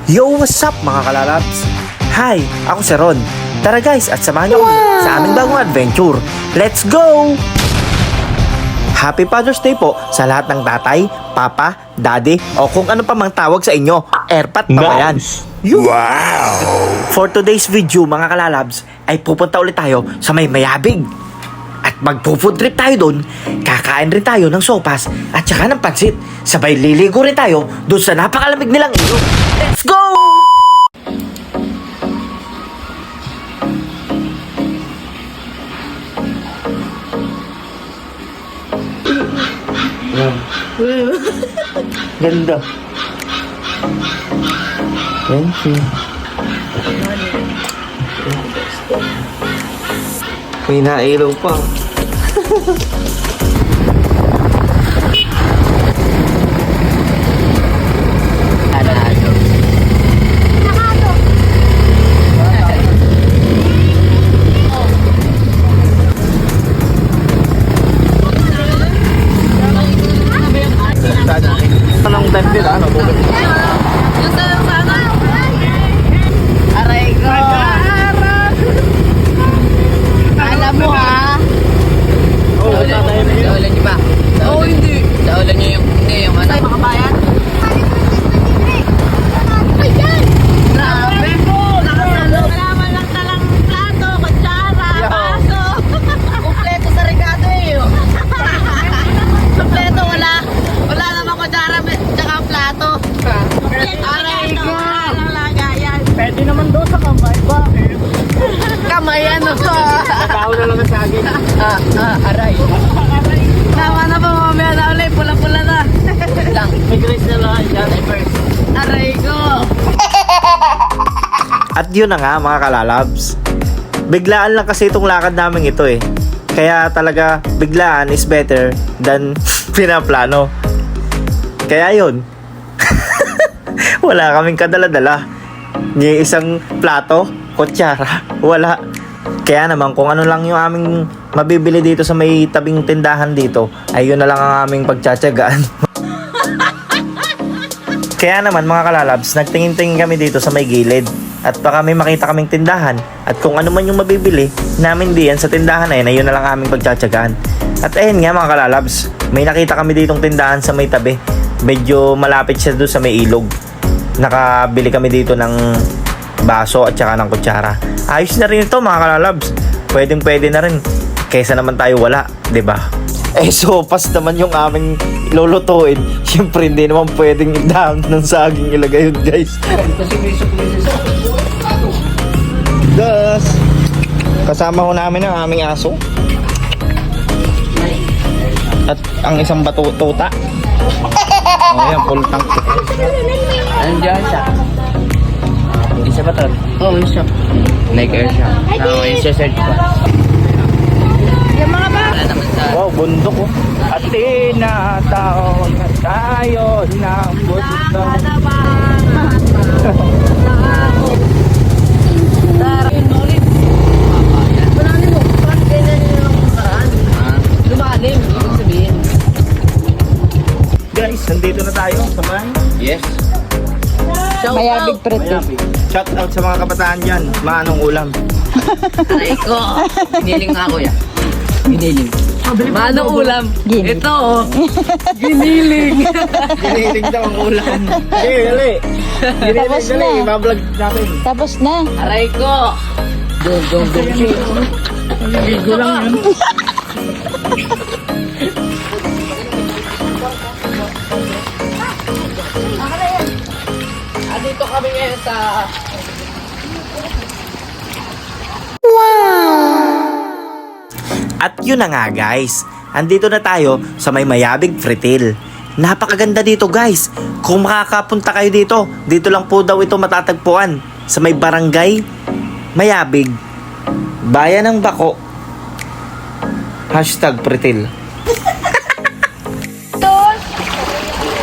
Yo, what's up mga kalalabs? Hi, ako si Ron. Tara guys at samahan niyo kami sa aming bagong adventure. Let's go! Happy Father's Day po sa lahat ng tatay, papa, daddy, o kung ano pa mang tawag sa inyo. Airpat pa ba yan? Wow! For today's video mga kalalabs, ay pupunta ulit tayo sa may Mayabig. At magpo-food trip tayo doon, kakain rin tayo ng sopas at saka ng pansit. Sabay liligo rin tayo doon sa napakalamig nilang ilog. Let's go! Ganda. Thank you. May nailaw pa. Anong time nila? Ano po? Aray ko! Alam mo ha? Oo, tatay na yun. Daulan niyo ba? Oo, hindi. Daulan niyo yung ano? Ay, makabayan? Grabe po! Malaman lang talang plato, kutsara, baso. Kompleto sa regado eh. Kompleto, wala namang kutsara, tsaka plato. Aray ko! Walang lagayan. Pwede naman doon sa kamay. Bakit? Kamay ano to? Tao na lang sa akin. Aray. Tama na po, mamaya na ulit. Pula-pula na. Lang. May grace na lang dyan. Aray ko. At yun na nga mga kalalabs. Biglaan lang kasi itong lakad namin ito eh. Kaya talaga biglaan is better than pinaplano. Kaya yun. Wala kaming kadala-dala. Ni isang plato, kutsara, wala. Kaya naman kung ano lang yung aming mabibili dito sa may tabing tindahan dito, ay yun na lang ang aming pagtsatsagaan. Kaya naman mga kalalabs, nagtingin-tingin kami dito sa may gilid. At baka may makita kaming tindahan. At kung ano man yung mabibili namin diyan sa tindahan na yun na lang ang aming pagtsatsagaan. At ayun nga mga kalalabs, may nakita kami ditong tindahan sa may tabi. Medyo malapit siya doon sa may ilog. Nakabili kami dito ng baso at saka ng kutsara. Ayos na rin ito mga kalalabs. Pwedeng pwede na rin. Kaysa naman tayo wala, 'di ba? Eh sopas naman yung aming lulutuin. Siyempre hindi naman pwedeng idahang ng saging ilagay yun guys. Das. Kasama ho namin ang aming aso. At ang isang batuta. Oh, yan, full tank. Andiyan siya. Isa ba ito? Oo, siya. Nag-air siya. Oo, isa-search ko. Yung mga ba? Wala naman sa... Wow, bundok oh. At tinatawag na tayo ng bundok. Lumalim, ibig sabihin. Guys, nandito na tayo sa may Yes. Mayabig pretty. shout out sa mga kabataan dyan. Manong ulam. Aray ko. Giniling nga ako yan. Giniling. Manong ulam. Ito oh. Giniling. Ginilig daw ang ulam. Okay, dali. Ginilig, Tapos dali. na. Ibablog natin. Tapos na. Aray ko. Dong. Ligo lang yun. Dito kami ngayon sa... At yun na nga guys. Andito na tayo sa may Mayabig Fritil. Napakaganda dito guys. Kung makakapunta kayo dito, dito lang po daw ito matatagpuan. Sa may barangay Mayabig, Bayan ng Bako. #Fritil.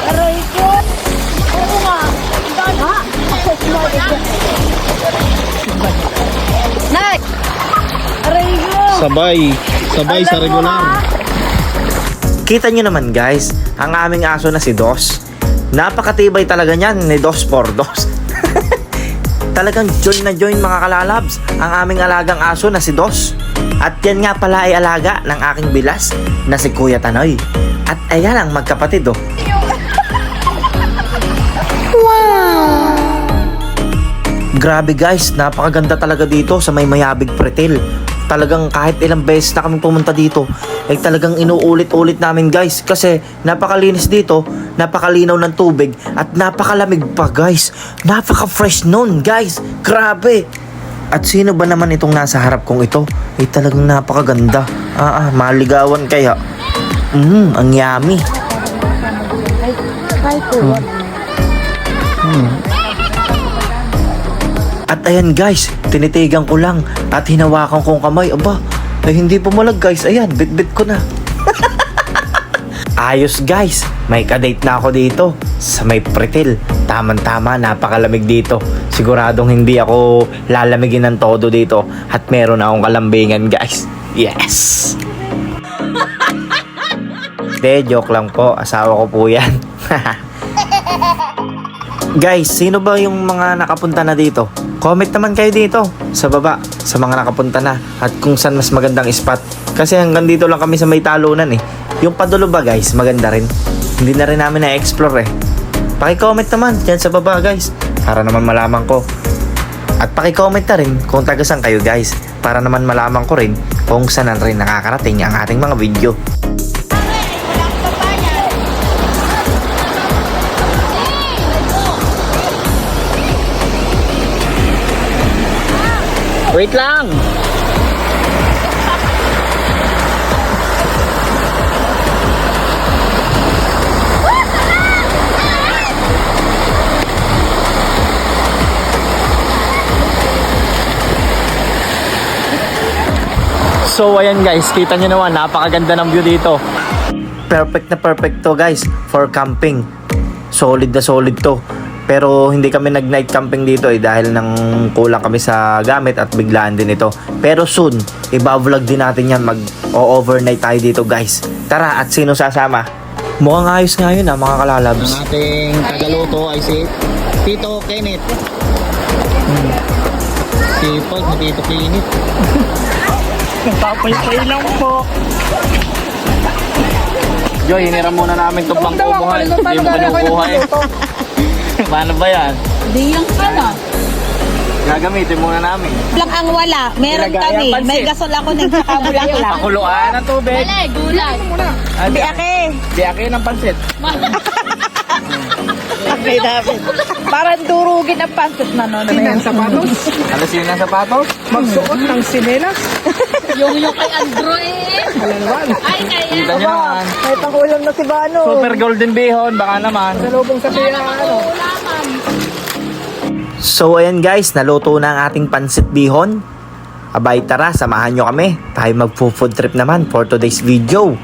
Aray ko. Oo nga. Nay! Aray ko. Sabay sa regular. Kita nyo naman guys, ang aming aso na si Dos. Napakatibay talaga niyan ni Dos por Dos. Talagang join na join mga kalalabs ang aming alagang aso na si Dos. At yan nga pala ay alaga ng aking bilas na si Kuya Tanoy. At ayan ang magkapatid oh. Grabe guys, napakaganda talaga dito sa may Mayabig Pretil. Talagang kahit ilang beses na kami pumunta dito, ay talagang inuulit-ulit namin guys. Kasi napakalinis dito, napakalinaw ng tubig, at napakalamig pa guys. Napaka-fresh nun guys, grabe. At sino ba naman itong nasa harap kong ito? Ay talagang napakaganda. Maligawan kaya. Ang yummy. At ayan guys, tinitigan ko lang at hinawakan kong kamay. Aba, ay hindi pumalag guys. Ayan, bit-bit ko na. Ayos guys, may kadate na ako dito sa may Pretil. Tamang-tama, napakalamig dito. Siguradong hindi ako lalamigin ng todo dito at meron akong kalambingan guys. Yes! De, joke lang po. Asawa ko po yan. Guys, sino ba yung mga nakapunta na dito? Comment naman kayo dito sa baba sa mga nakapunta na at kung saan mas magandang spot. Kasi hanggang dito lang kami sa may talunan eh. Yung padulo ba guys, maganda rin. Hindi na rin namin na-explore eh. Paki-comment naman dyan sa baba guys para naman malaman ko. At paki-comment na rin kung taga-saan kayo guys para naman malaman ko rin kung saan na rin nakakarating ang ating mga video. Wait lang! So ayan guys, kita nyo naman, napakaganda ng view dito. Perfect na perfect to guys for camping. Solid na solid to. Pero hindi kami nag-night camping dito eh dahil nang kulang kami sa gamit at biglaan din ito. Pero soon, iba-vlog din natin yan. Mag-overnight tayo dito guys. Tara, at sino sasama? Mukhang ayos nga yun mga kalalabs. Ang ating tagaluto ay si Tito Kenneth. Sipag na Tito Kenneth. Papay-pay lang po. Joy, hiniram muna namin itong pangkubuhan. Hindi mo kinukuha eh. Paano ba yan? Di yung ano. Gagamitin muna namin. Lang ang wala. Meron Pinagaya kami. pansit. May gasol ako ng bulaklak. Pakuluan ng tubig. Gulay. Di Ake. Di akin ng pansit. Ake namin. Parang durugin ang pansit na nun. Ang sapatos? Alasin ng sapatos? Magsuot ng sinelas. Yung kay Android. Ay, kaya. Kita nyo naman. May pangulam na si Bano. Super golden bihon, baka naman. Salubong sa piya, ano. So ayan guys, naluto na ang ating pansit bihon. Abay tara, samahan nyo kami. Tayo magpo-food trip naman for today's video.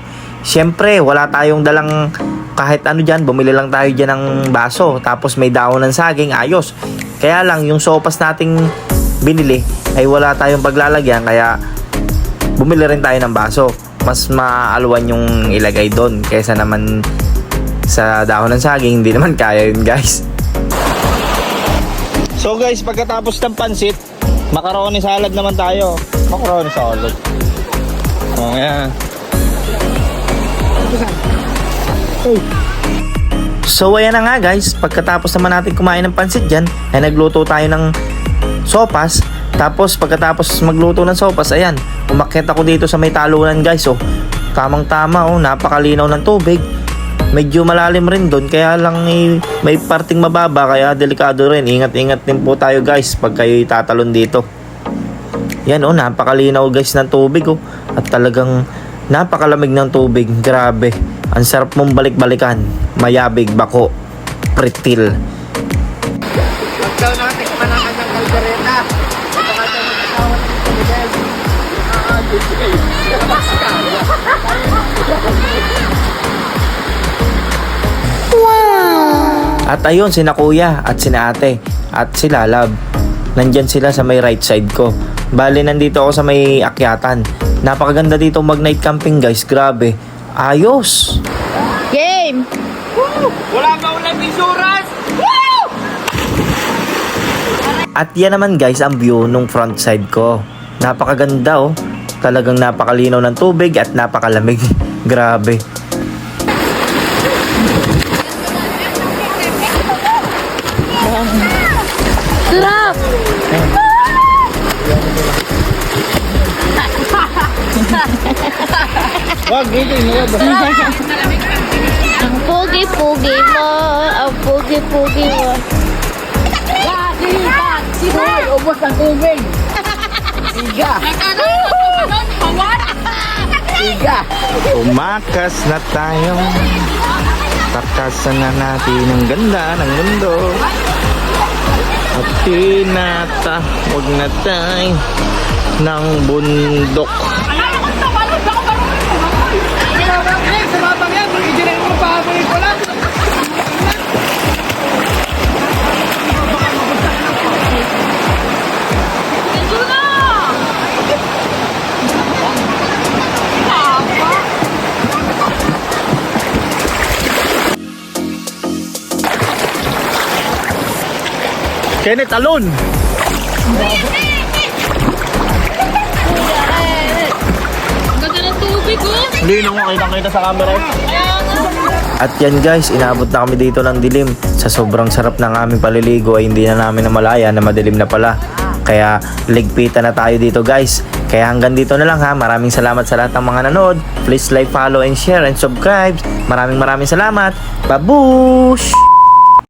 Siyempre, wala tayong dalang kahit ano dyan. Bumili lang tayo dyan ng baso. Tapos may daon ng saging, ayos. Kaya lang, yung sopas nating binili ay wala tayong paglalagyan. Kaya bumili rin tayo ng baso. Mas maalwan yung ilagay doon kaysa naman sa dahon ng saging. Hindi naman kaya yun guys. So guys, pagkatapos ng pansit, macaroni salad naman tayo. Macaroni salad. Oh, yan. So ayan na nga guys, pagkatapos naman natin kumain ng pansit dyan, ay nagluto tayo ng sopas. Tapos pagkatapos magluto ng sopas, ayan, umakyat ako dito sa may talunan guys. Oh, tamang tama oh, napakalinaw ng tubig. Medyo malalim rin doon, kaya lang may parting mababa, kaya delikado rin. Ingat-ingat din po tayo guys pag kayo tatalon dito. Yan oh, napakalinaw guys ng tubig oh. At talagang napakalamig ng tubig, grabe. Ang sarap mong balik-balikan. Mayabig, Bako, Pretil. Daw natin kumanangan ng kaldereta. Ito ka daw mag-asawa ng Miguel. At ayun, sina kuya at sina ate at sila love. Nandyan sila sa may right side ko. Bali, nandito ako sa may akyatan. Napakaganda dito mag night camping guys, grabe. Ayos! Game! Wala ba ulang insurance? At yan naman guys ang view nung front side ko. Napakaganda oh. Talagang napakalinaw ng tubig at napakalamig. Grabe. Sarap! Wag, dito, inuwag. Ang pugi-pugi mo, ang pugi-pugi mo. Hoy, ubos ang tubig. Iga. Iga. Umakas na tayo. Takasan na natin ang ganda ng mundo. At tinatawag na tayo ng bundok. Kenneth, alon! Ganda ng tubig oh. Hindi na mo kita sa camera. At yan guys, inabot na kami dito ng dilim. Sa sobrang sarap ng aming paliligo ay hindi na namin namalaya na madilim na pala. Kaya ligpitan na tayo dito guys. Kaya hanggang dito na lang ha. Maraming salamat sa lahat ng mga nanood. Please like, follow, and share, and subscribe. Maraming salamat. Babush!